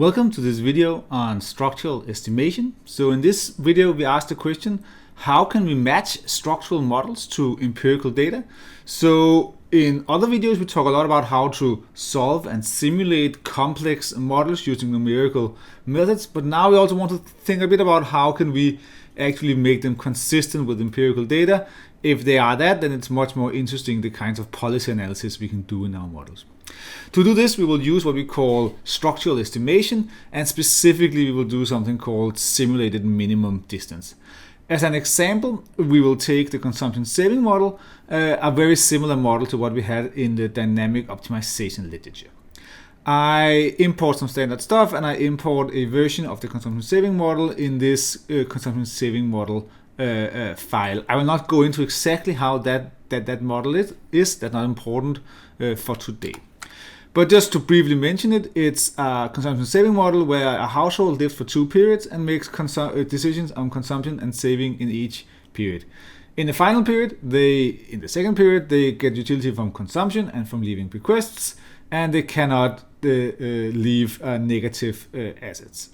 Welcome to this video on structural estimation. So in this video we asked the question, how can we match structural models to empirical data? So in other videos we talk a lot about how to solve and simulate complex models using numerical methods, but now we also want to think a bit about how can we actually make them consistent with empirical data. If they are that, then it's much more interesting the kinds of policy analysis we can do in our models. To do this, we will use what we call structural estimation, and specifically we will do something called simulated minimum distance. As an example, we will take the consumption saving model, a very similar model to what we had in the dynamic optimization literature. I import some standard stuff and I import a version of the consumption saving model in this consumption saving model file. I will not go into exactly how that model is. That's not important for today. But just to briefly mention it, it's a consumption saving model where a household lives for 2 periods and makes decisions on consumption and saving in each period. In the final period, in the second period, they get utility from consumption and from leaving bequests, and they cannot leave negative assets.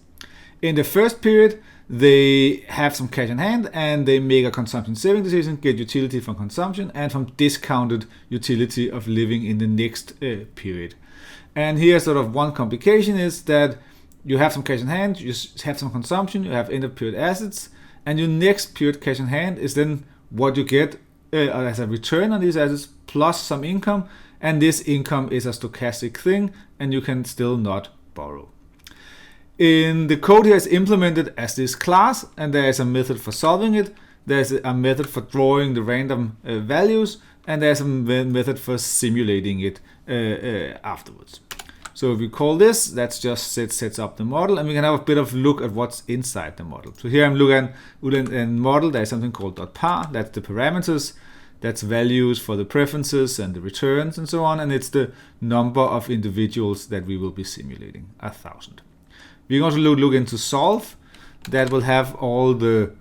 In the first period, they have some cash in hand and they make a consumption saving decision, get utility from consumption and from discounted utility of living in the next period. And here sort of one complication is that you have some cash in hand, you have some consumption, you have end of period assets, and your next period cash in hand is then what you get as a return on these assets plus some income, and this income is a stochastic thing and you can still not borrow. In the code here is implemented as this class, and there is a method for solving it, there's a method for drawing the random values, and there's a method for simulating it afterwards. So if we call this, that's just sets up the model, and we can have a bit of look at what's inside the model. So here I'm looking at a model. There's something called .par, that's the parameters, that's values for the preferences and the returns and so on, and it's the number of individuals that we will be simulating, 1,000. We can also look into solve, that will have all the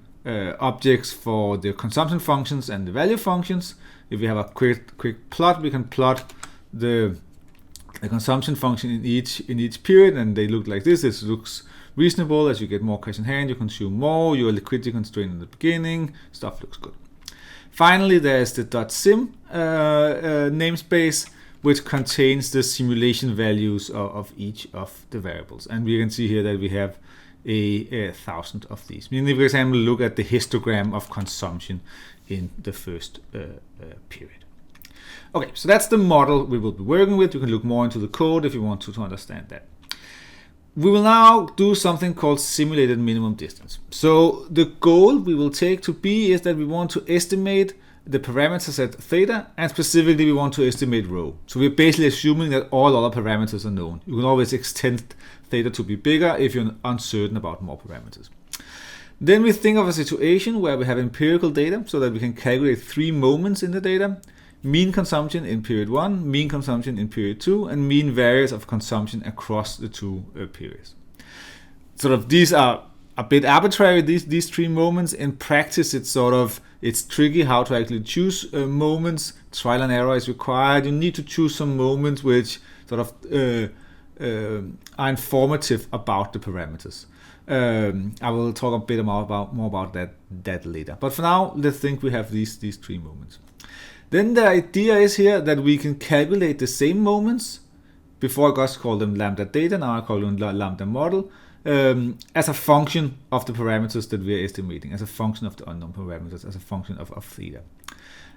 objects for the consumption functions and the value functions. If we have a quick plot, we can plot the consumption function in each period, and they look like this. This looks reasonable. As you get more cash in hand, you consume more, you are liquidity constrained in the beginning, stuff looks good. Finally, there's the .sim namespace, which contains the simulation values of each of the variables. And we can see here that we have 1,000 of these. If we, for example, look at the histogram of consumption in the first period. Okay, so that's the model we will be working with. You can look more into the code if you want to understand that. We will now do something called simulated minimum distance. So the goal we will take to be is that we want to estimate the parameters at theta, and specifically we want to estimate rho. So we're basically assuming that all other parameters are known. You can always extend theta to be bigger if you're uncertain about more parameters. Then we think of a situation where we have empirical data so that we can calculate 3 moments in the data: mean consumption in period 1, mean consumption in period 2, and mean variance of consumption across the 2 periods. Sort of these are a bit arbitrary, these 3 moments. In practice, it's tricky how to actually choose moments. Trial and error is required. You need to choose some moments which sort of are informative about the parameters. I will talk a bit more about that later. But for now, let's think we have these 3 moments. Then the idea is here that we can calculate the same moments. Before I just called them lambda data, now I call them lambda model, as a function of the parameters that we are estimating, as a function of the unknown parameters, as a function of theta.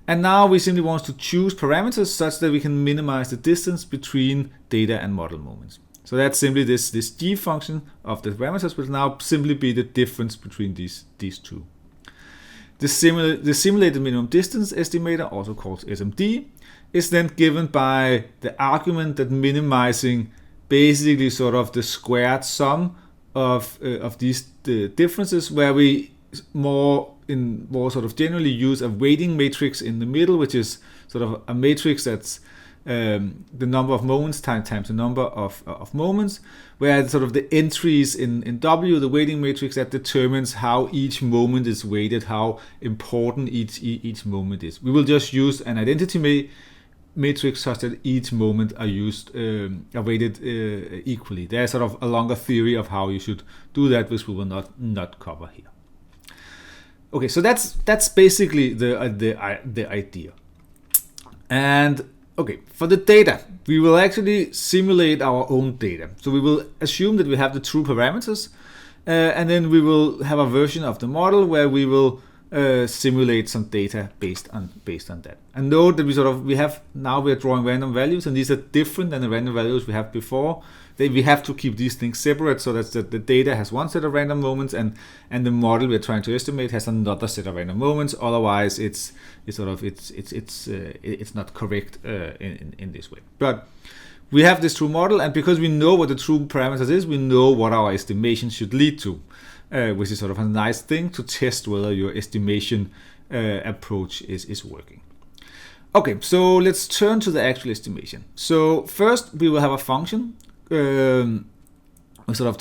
And now we simply want to choose parameters such that we can minimize the distance between data and model moments. So that's simply this g function of the parameters will now simply be the difference between these 2. The simulated minimum distance estimator, also called SMD, is then given by the argument that minimizing basically sort of the squared sum of these differences, where we more sort of generally use a weighting matrix in the middle, which is sort of a matrix that's the number of moments times the number of moments, where sort of the entries in W, the weighting matrix, that determines how each moment is weighted, how important each moment is. We will just use an identity matrix such that each moment are used, are weighted equally. There's sort of a longer theory of how you should do that, which we will not cover here. Okay, so that's basically the idea. And okay, for the data, we will actually simulate our own data. So we will assume that we have the true parameters, and then we will have a version of the model where we will simulate some data based on that. And note that we are drawing random values, and these are different than the random values we have before. We have to keep these things separate so that the data has one set of random moments, and the model we're trying to estimate has another set of random moments. Otherwise, it's not correct in this way. But we have this true model, and because we know what the true parameters is, we know what our estimation should lead to, which is sort of a nice thing to test whether your estimation approach is working. Okay, so let's turn to the actual estimation. So first, we will have a function to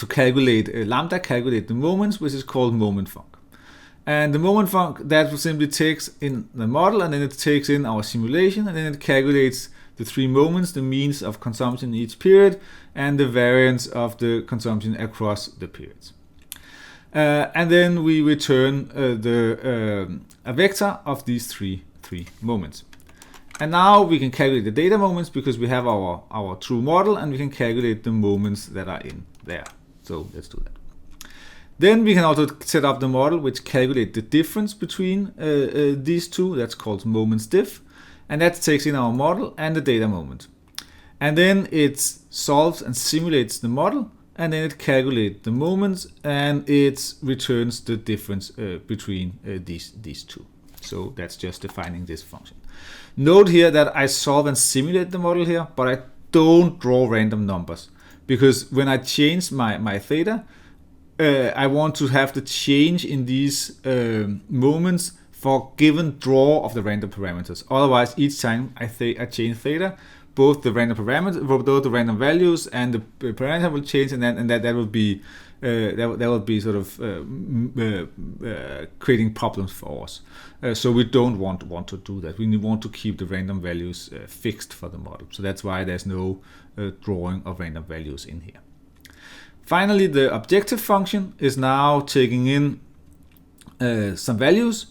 calculate lambda, calculate the moments, which is called moment func. And the moment func, that simply takes in the model, and then it takes in our simulation, and then it calculates the 3 moments, the means of consumption in each period, and the variance of the consumption across the periods. And then we return a vector of these three moments. And now we can calculate the data moments because we have our true model, and we can calculate the moments that are in there. So let's do that. Then we can also set up the model which calculates the difference between these two. That's called moments diff. And that takes in our model and the data moment. And then it solves and simulates the model, and then it calculates the moments, and it returns the difference between these two. So that's just defining this function. Note here that I solve and simulate the model here, but I don't draw random numbers, because when I change my theta, I want to have the change in these moments for given draw of the random parameters. Otherwise, each time I change theta, both the random parameters, both the random values and the parameter will change, and that will be sort of creating problems for us. So we don't want to do that. We want to keep the random values fixed for the model. So that's why there's no drawing of random values in here. Finally, the objective function is now taking in some values,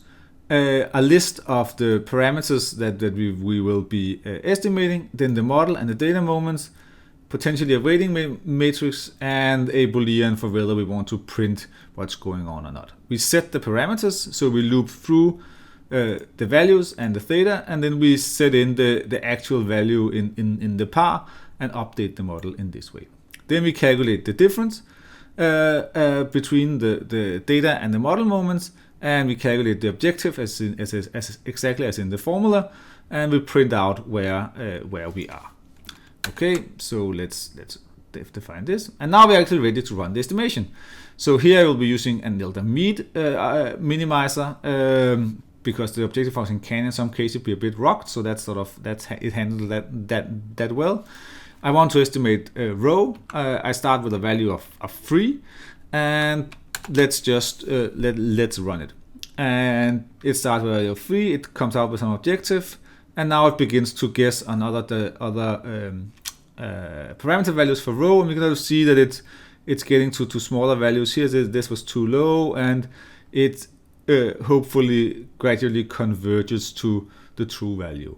a list of the parameters that we will be estimating, then the model and the data moments, potentially a weighting matrix, and a Boolean for whether we want to print what's going on or not. We set the parameters, so we loop through the values and the theta, and then we set in the actual value in the par and update the model in this way. Then we calculate the difference between the data and the model moments, and we calculate the objective as exactly as in the formula, and we print out where we are. Okay, so let's define this, and now we're actually ready to run the estimation. So here I will be using an delta-mean minimizer because the objective function can in some cases be a bit rocked, so it handles that well. I want to estimate a row. I start with a value of 3, and let's just let's run it. And it starts with a value of 3. It comes out with some objective, and now it begins to guess on other parameter values for row, and we can see that it's getting to smaller values here. This was too low, and it hopefully gradually converges to the true value.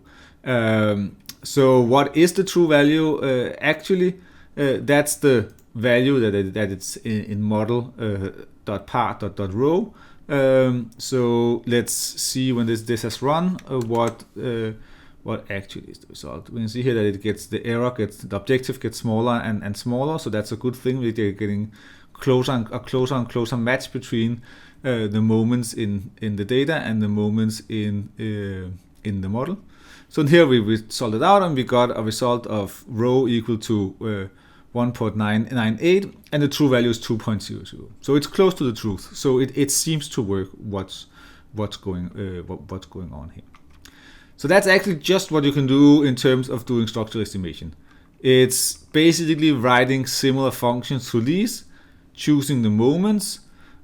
So what is the true value? Actually, that's the value that it's in model .par.row. So let's see when this has run what actually is the result. We can see here that it gets the objective gets smaller and smaller. So that's a good thing. We're getting closer and closer match between the moments in the data and the moments in the model. So here we solved it out, and we got a result of row equal to 1.998, and the true value is 2.00. So it's close to the truth. So it seems to work. What's going on here? So that's actually just what you can do in terms of doing structural estimation. It's basically writing similar functions to these, choosing the moments,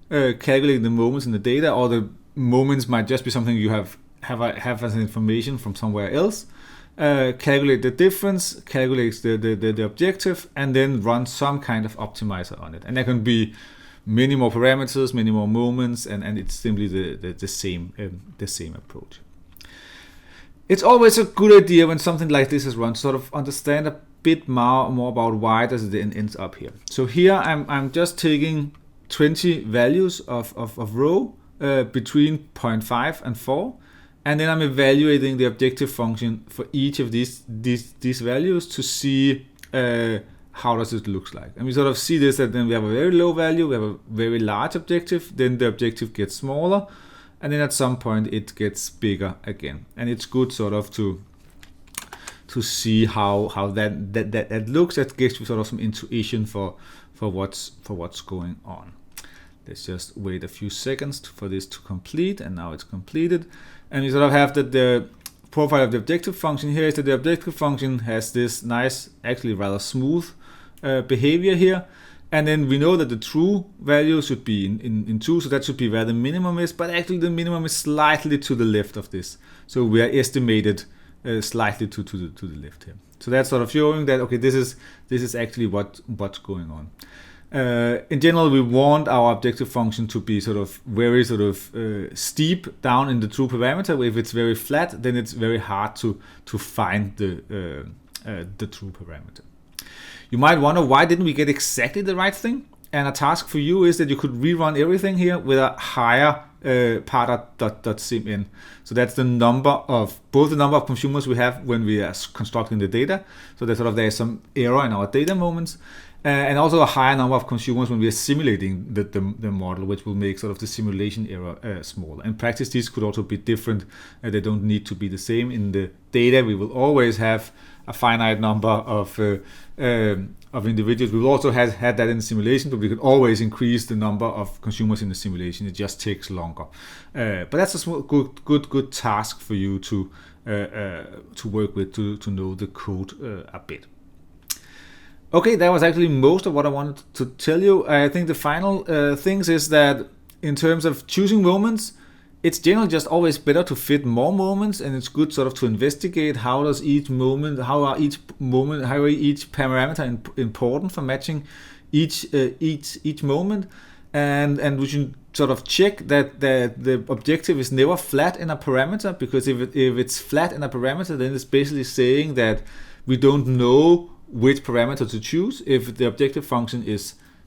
calculating the moments in the data, or the moments might just be something you have as information from somewhere else, calculate the difference, calculates the objective, and then run some kind of optimizer on it. And there can be many more parameters, many more moments, and it's simply the same approach. It's always a good idea when something like this is run, sort of understand a bit more about why does it end up here. So here I'm just taking 20 values of row between 0.5 and 4, and then I'm evaluating the objective function for each of these values to see how does it look like. And we sort of see this, that then we have a very low value, we have a very large objective, then the objective gets smaller, and then at some point it gets bigger again. And it's good sort of to see how that looks. That gives you sort of some intuition for what's going on. Let's just wait a few seconds for this to complete, and now it's completed. And you sort of have that the profile of the objective function here is that the objective function has this nice, actually rather smooth behavior here. And then we know that the true value should be in 2, so that should be where the minimum is, but actually the minimum is slightly to the left of this. So we are estimated slightly to the left here. So that's sort of showing that, okay, this is actually what's going on. In general, we want our objective function to be sort of very steep down in the true parameter. If it's very flat, then it's very hard to find the true parameter. You might wonder, why didn't we get exactly the right thing? And a task for you is that you could rerun everything here with a higher part.sim in. So that's the number of, both the number of consumers we have when we are constructing the data. So there's there's some error in our data moments. And also a higher number of consumers when we are simulating the model, which will make sort of the simulation error smaller. In practice, these could also be different. They don't need to be the same. In the data, we will always have a finite number of individuals. We will also have had that in the simulation, but we could always increase the number of consumers in the simulation. It just takes longer. But that's a good task for you to work with, to know the code a bit. Okay, that was actually most of what I wanted to tell you. I think the final things is that in terms of choosing moments, it's generally just always better to fit more moments, and it's good sort of to investigate how are each parameter important for matching each moment, and we should sort of check that the objective is never flat in a parameter, because if it's flat in a parameter, then it's basically saying that we don't know which parameter to choose. If the objective function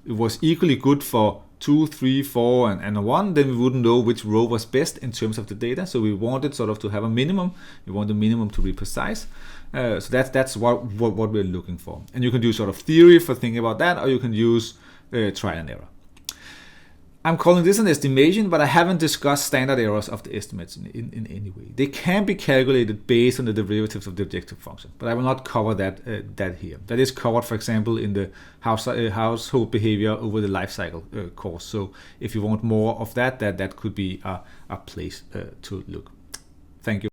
was equally good for 2, 3, 4, and 1, then we wouldn't know which row was best in terms of the data. So we wanted sort of to have a minimum. We want the minimum to be precise. So that's what we're looking for. And you can do sort of theory for thinking about that, or you can use trial and error. I'm calling this an estimation, but I haven't discussed standard errors of the estimates in any way. They can be calculated based on the derivatives of the objective function, but I will not cover that here. That is covered, for example, in the household behavior over the life cycle course. So if you want more of that could be a place to look. Thank you.